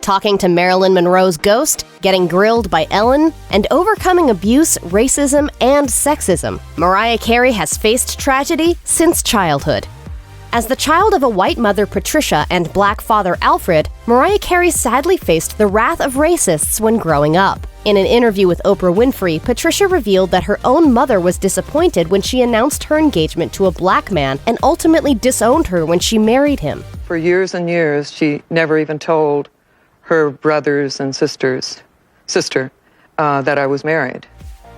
talking to Marilyn Monroe's ghost, getting grilled by Ellen, and overcoming abuse, racism, and sexism. Mariah Carey has faced tragedy since childhood. As the child of a white mother, Patricia, and black father, Alfred, Mariah Carey sadly faced the wrath of racists when growing up. In an interview with Oprah Winfrey, Patricia revealed that her own mother was disappointed when she announced her engagement to a black man and ultimately disowned her when she married him. For years and years, she never even told her brothers and sister that I was married.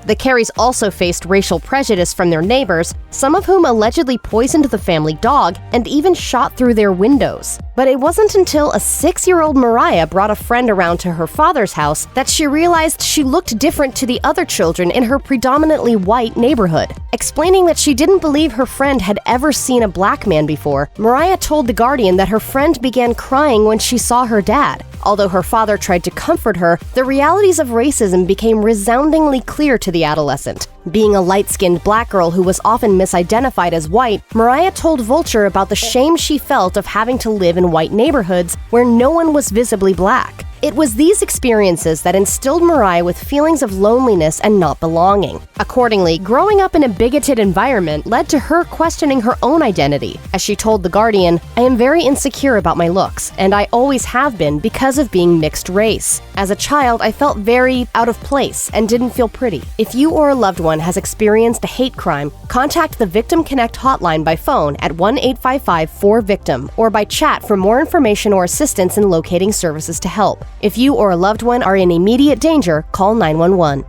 The Careys also faced racial prejudice from their neighbors, some of whom allegedly poisoned the family dog and even shot through their windows. But it wasn't until a 6-year-old Mariah brought a friend around to her father's house that she realized she looked different to the other children in her predominantly white neighborhood. Explaining that she didn't believe her friend had ever seen a black man before, Mariah told The Guardian that her friend began crying when she saw her dad. Although her father tried to comfort her, the realities of racism became resoundingly clear to the adolescent. Being a light-skinned black girl who was often misidentified as white, Mariah told Vulture about the shame she felt of having to live in white neighborhoods where no one was visibly black. It was these experiences that instilled Mariah with feelings of loneliness and not belonging. Accordingly, growing up in a bigoted environment led to her questioning her own identity. As she told The Guardian, "I am very insecure about my looks, and I always have been because of being mixed race. As a child, I felt very out of place and didn't feel pretty. If you or a loved one has experienced a hate crime, contact the Victim Connect hotline by phone at 1-855-4VICTIM or by chat for more information or assistance in locating services to help. If you or a loved one are in immediate danger, call 911.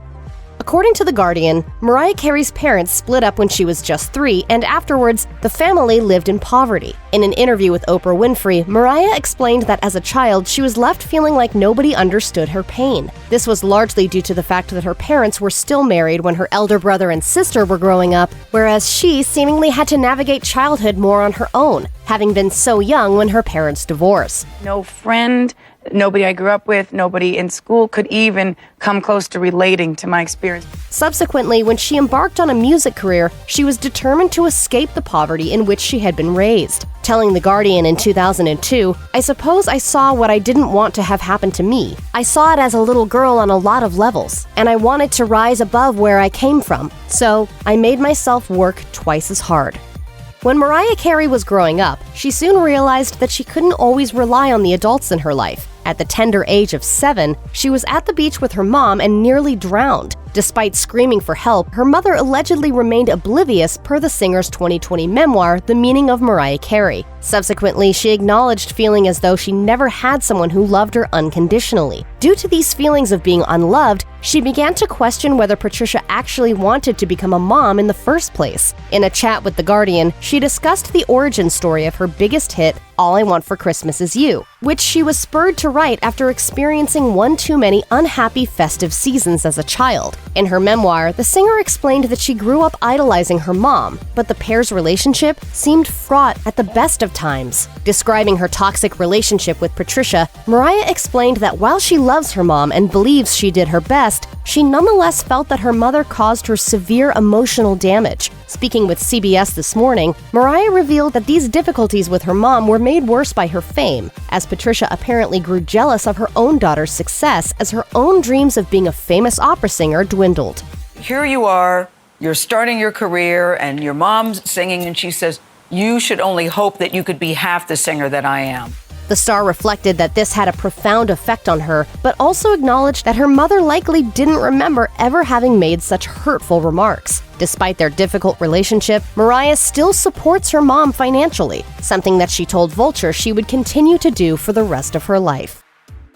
According to The Guardian, Mariah Carey's parents split up when she was just 3, and afterwards, the family lived in poverty. In an interview with Oprah Winfrey, Mariah explained that as a child, she was left feeling like nobody understood her pain. This was largely due to the fact that her parents were still married when her elder brother and sister were growing up, whereas she seemingly had to navigate childhood more on her own, having been so young when her parents divorced. No friend, nobody I grew up with, nobody in school could even come close to relating to my experience. Subsequently, when she embarked on a music career, she was determined to escape the poverty in which she had been raised. Telling The Guardian in 2002, "I suppose I saw what I didn't want to have happen to me. I saw it as a little girl on a lot of levels, and I wanted to rise above where I came from. So I made myself work twice as hard." When Mariah Carey was growing up, she soon realized that she couldn't always rely on the adults in her life. At the tender age of 7, she was at the beach with her mom and nearly drowned. Despite screaming for help, her mother allegedly remained oblivious per the singer's 2020 memoir, The Meaning of Mariah Carey. Subsequently, she acknowledged feeling as though she never had someone who loved her unconditionally. Due to these feelings of being unloved, she began to question whether Patricia actually wanted to become a mom in the first place. In a chat with The Guardian, she discussed the origin story of her biggest hit, All I Want for Christmas Is You, which she was spurred to write after experiencing one too many unhappy festive seasons as a child. In her memoir, the singer explained that she grew up idolizing her mom, but the pair's relationship seemed fraught at the best of times. Describing her toxic relationship with Patricia, Mariah explained that while she loves her mom and believes she did her best, she nonetheless felt that her mother caused her severe emotional damage. Speaking with CBS This Morning, Mariah revealed that these difficulties with her mom were made worse by her fame, as Patricia apparently grew jealous of her own daughter's success as her own dreams of being a famous opera singer dwindled. Here you are, you're starting your career, and your mom's singing, and she says, "You should only hope that you could be half the singer that I am." The star reflected that this had a profound effect on her, but also acknowledged that her mother likely didn't remember ever having made such hurtful remarks. Despite their difficult relationship, Mariah still supports her mom financially, something that she told Vulture she would continue to do for the rest of her life.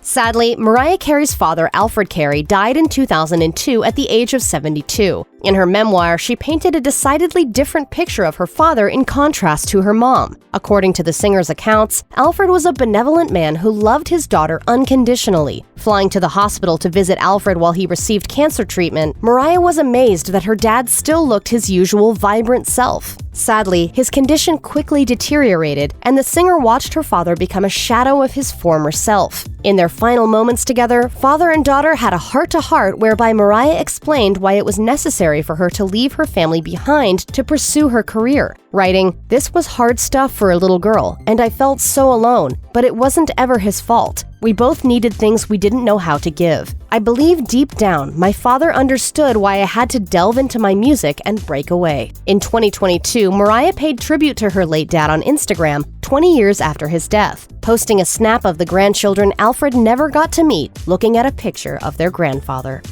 Sadly, Mariah Carey's father, Alfred Carey, died in 2002 at the age of 72. In her memoir, she painted a decidedly different picture of her father in contrast to her mom. According to the singer's accounts, Alfred was a benevolent man who loved his daughter unconditionally. Flying to the hospital to visit Alfred while he received cancer treatment, Mariah was amazed that her dad still looked his usual vibrant self. Sadly, his condition quickly deteriorated, and the singer watched her father become a shadow of his former self. In their final moments together, father and daughter had a heart-to-heart whereby Mariah explained why it was necessary necessary for her to leave her family behind to pursue her career, writing, "This was hard stuff for a little girl, and I felt so alone, but it wasn't ever his fault. We both needed things we didn't know how to give. I believe deep down, my father understood why I had to delve into my music and break away." In 2022, Mariah paid tribute to her late dad on Instagram 20 years after his death, posting a snap of the grandchildren Alfred never got to meet looking at a picture of their grandfather.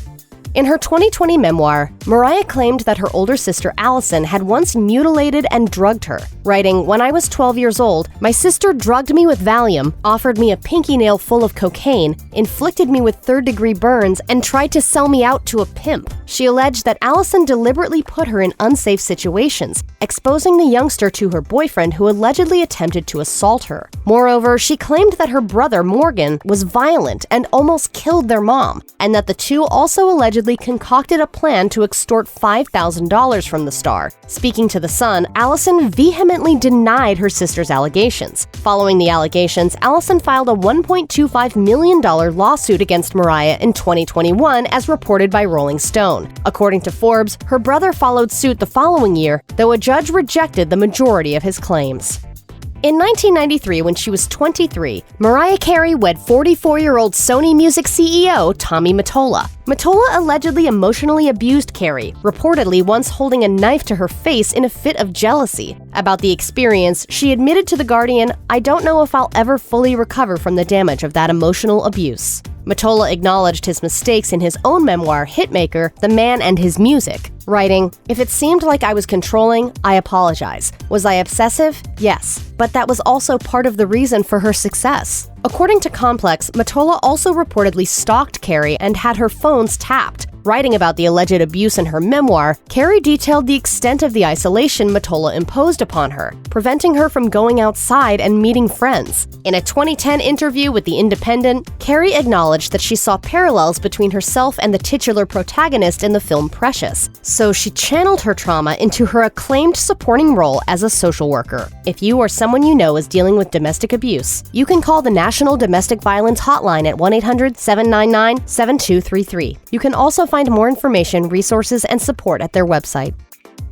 In her 2020 memoir, Mariah claimed that her older sister Allison had once mutilated and drugged her, writing, "When I was 12 years old, my sister drugged me with Valium, offered me a pinky nail full of cocaine, inflicted me with third-degree burns, and tried to sell me out to a pimp." She alleged that Allison deliberately put her in unsafe situations, exposing the youngster to her boyfriend who allegedly attempted to assault her. Moreover, she claimed that her brother Morgan was violent and almost killed their mom, and that the two also allegedly concocted a plan to extort $5,000 from the star. Speaking to The Sun, Allison vehemently denied her sister's allegations. Following the allegations, Allison filed a $1.25 million lawsuit against Mariah in 2021, as reported by Rolling Stone. According to Forbes, her brother followed suit the following year, though a judge rejected the majority of his claims. In 1993, when she was 23, Mariah Carey wed 44-year-old Sony Music CEO Tommy Mottola. Mottola allegedly emotionally abused Carey, reportedly once holding a knife to her face in a fit of jealousy. About the experience, she admitted to The Guardian, "I don't know if I'll ever fully recover from the damage of that emotional abuse." Mottola acknowledged his mistakes in his own memoir, Hitmaker: The Man and His Music, writing, "If it seemed like I was controlling, I apologize. Was I obsessive? Yes. But that was also part of the reason for her success." According to Complex, Mottola also reportedly stalked Carey and had her phones tapped. Writing about the alleged abuse in her memoir, Carey detailed the extent of the isolation Mottola imposed upon her, preventing her from going outside and meeting friends. In a 2010 interview with The Independent, Carey acknowledged that she saw parallels between herself and the titular protagonist in the film Precious, so she channeled her trauma into her acclaimed supporting role as a social worker. If you or someone you know is dealing with domestic abuse, you can call the National Domestic Violence Hotline at 1-800-799-7233. You can also find more information, resources, and support at their website.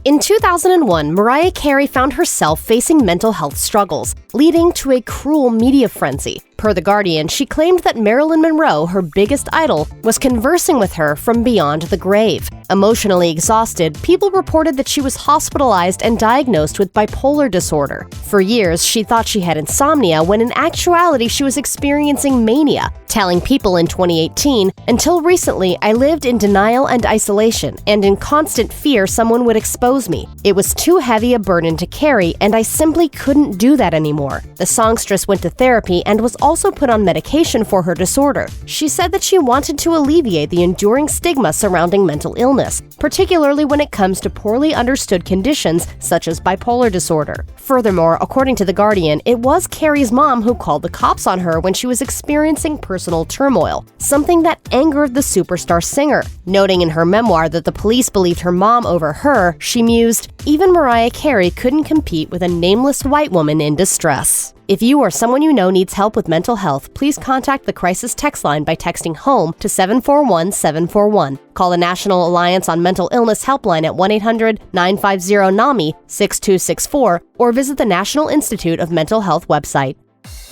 In 2001, Mariah Carey found herself facing mental health struggles, leading to a cruel media frenzy. Per The Guardian, she claimed that Marilyn Monroe, her biggest idol, was conversing with her from beyond the grave. Emotionally exhausted, people reported that she was hospitalized and diagnosed with bipolar disorder. For years, she thought she had insomnia when in actuality she was experiencing mania, telling people in 2018, "Until recently, I lived in denial and isolation, and in constant fear someone would expose me. It was too heavy a burden to carry, and I simply couldn't do that anymore." The songstress went to therapy and was also put on medication for her disorder. She said that she wanted to alleviate the enduring stigma surrounding mental illness, particularly when it comes to poorly understood conditions such as bipolar disorder. Furthermore, according to The Guardian, it was Carey's mom who called the cops on her when she was experiencing personal turmoil, something that angered the superstar singer. Noting in her memoir that the police believed her mom over her, she mused, "Even Mariah Carey couldn't compete with a nameless white woman in distress." If you or someone you know needs help with mental health, please contact the Crisis Text Line by texting HOME to 741-741. Call the National Alliance on Mental Illness helpline at 1-800-950-NAMI-6264 or visit the National Institute of Mental Health website.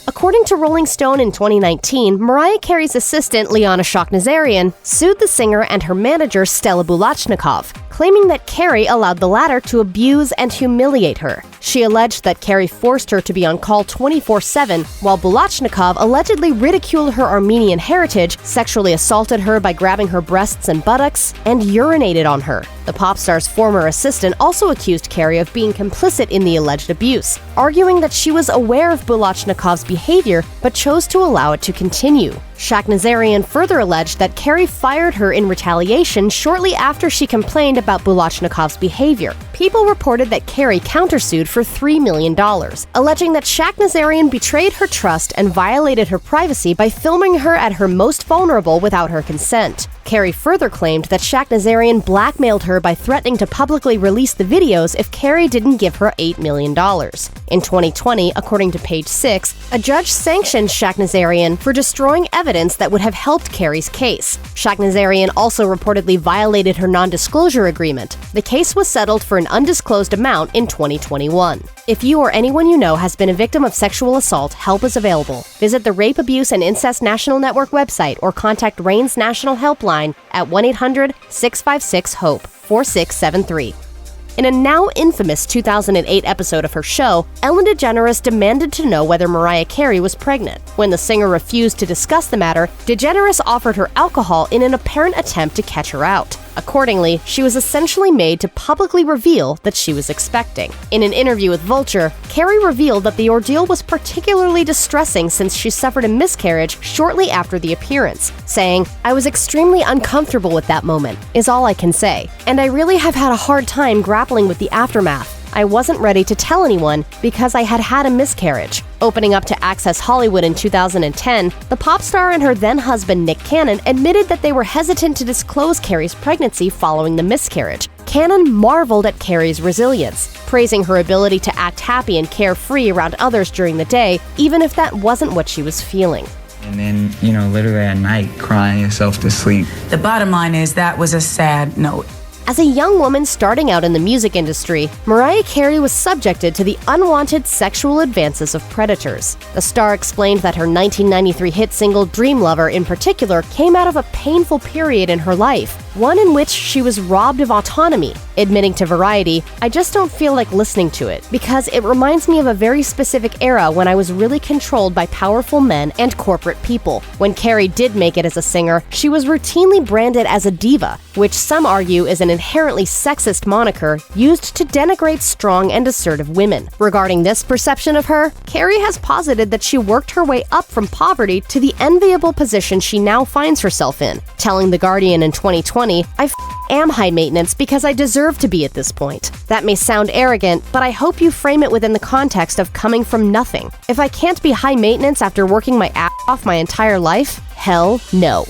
According to Rolling Stone in 2019, Mariah Carey's assistant, Liana Shakhnazarian, sued the singer and her manager, Stella Bulachnikov, claiming that Carey allowed the latter to abuse and humiliate her. She alleged that Carey forced her to be on call 24/7, while Bulachnikov allegedly ridiculed her Armenian heritage, sexually assaulted her by grabbing her breasts and buttocks, and urinated on her. The pop star's former assistant also accused Carey of being complicit in the alleged abuse, arguing that she was aware of Bulachnikov's behavior but chose to allow it to continue. Shakhnazarian further alleged that Carey fired her in retaliation shortly after she complained about Bulachnikov's behavior. People reported that Carey countersued for $3 million, alleging that Shakhnazarian betrayed her trust and violated her privacy by filming her at her most vulnerable without her consent. Carey further claimed that Shaknazarian blackmailed her by threatening to publicly release the videos if Carey didn't give her $8 million. In 2020, according to Page 6, a judge sanctioned Shaknazarian for destroying evidence that would have helped Carey's case. Shaknazarian also reportedly violated her non-disclosure agreement. The case was settled for an undisclosed amount in 2021. If you or anyone you know has been a victim of sexual assault, help is available. Visit the Rape, Abuse, and Incest National Network website or contact RAIN's National Helpline at 1-800-656-HOPE 4673. In a now infamous 2008 episode of her show, Ellen DeGeneres demanded to know whether Mariah Carey was pregnant. When the singer refused to discuss the matter, DeGeneres offered her alcohol in an apparent attempt to catch her out. Accordingly, she was essentially made to publicly reveal that she was expecting. In an interview with Vulture, Carey revealed that the ordeal was particularly distressing since she suffered a miscarriage shortly after the appearance, saying, "I was extremely uncomfortable with that moment, is all I can say. And I really have had a hard time grappling with the aftermath. I wasn't ready to tell anyone because I had had a miscarriage." Opening up to Access Hollywood in 2010, the pop star and her then-husband Nick Cannon admitted that they were hesitant to disclose Carey's pregnancy following the miscarriage. Cannon marveled at Carey's resilience, praising her ability to act happy and carefree around others during the day, even if that wasn't what she was feeling. And then, literally at night, crying yourself to sleep. The bottom line is that was a sad note. As a young woman starting out in the music industry, Mariah Carey was subjected to the unwanted sexual advances of predators. The star explained that her 1993 hit single Dream Lover in particular came out of a painful period in her life, one in which she was robbed of autonomy, admitting to Variety, "I just don't feel like listening to it, because it reminds me of a very specific era when I was really controlled by powerful men and corporate people." When Carey did make it as a singer, she was routinely branded as a diva, which some argue is an inherently sexist moniker used to denigrate strong and assertive women. Regarding this perception of her, Carey has posited that she worked her way up from poverty to the enviable position she now finds herself in, telling The Guardian in 2020, "I am high maintenance because I deserve to be at this point. That may sound arrogant, but I hope you frame it within the context of coming from nothing. If I can't be high maintenance after working my ass off my entire life, hell no."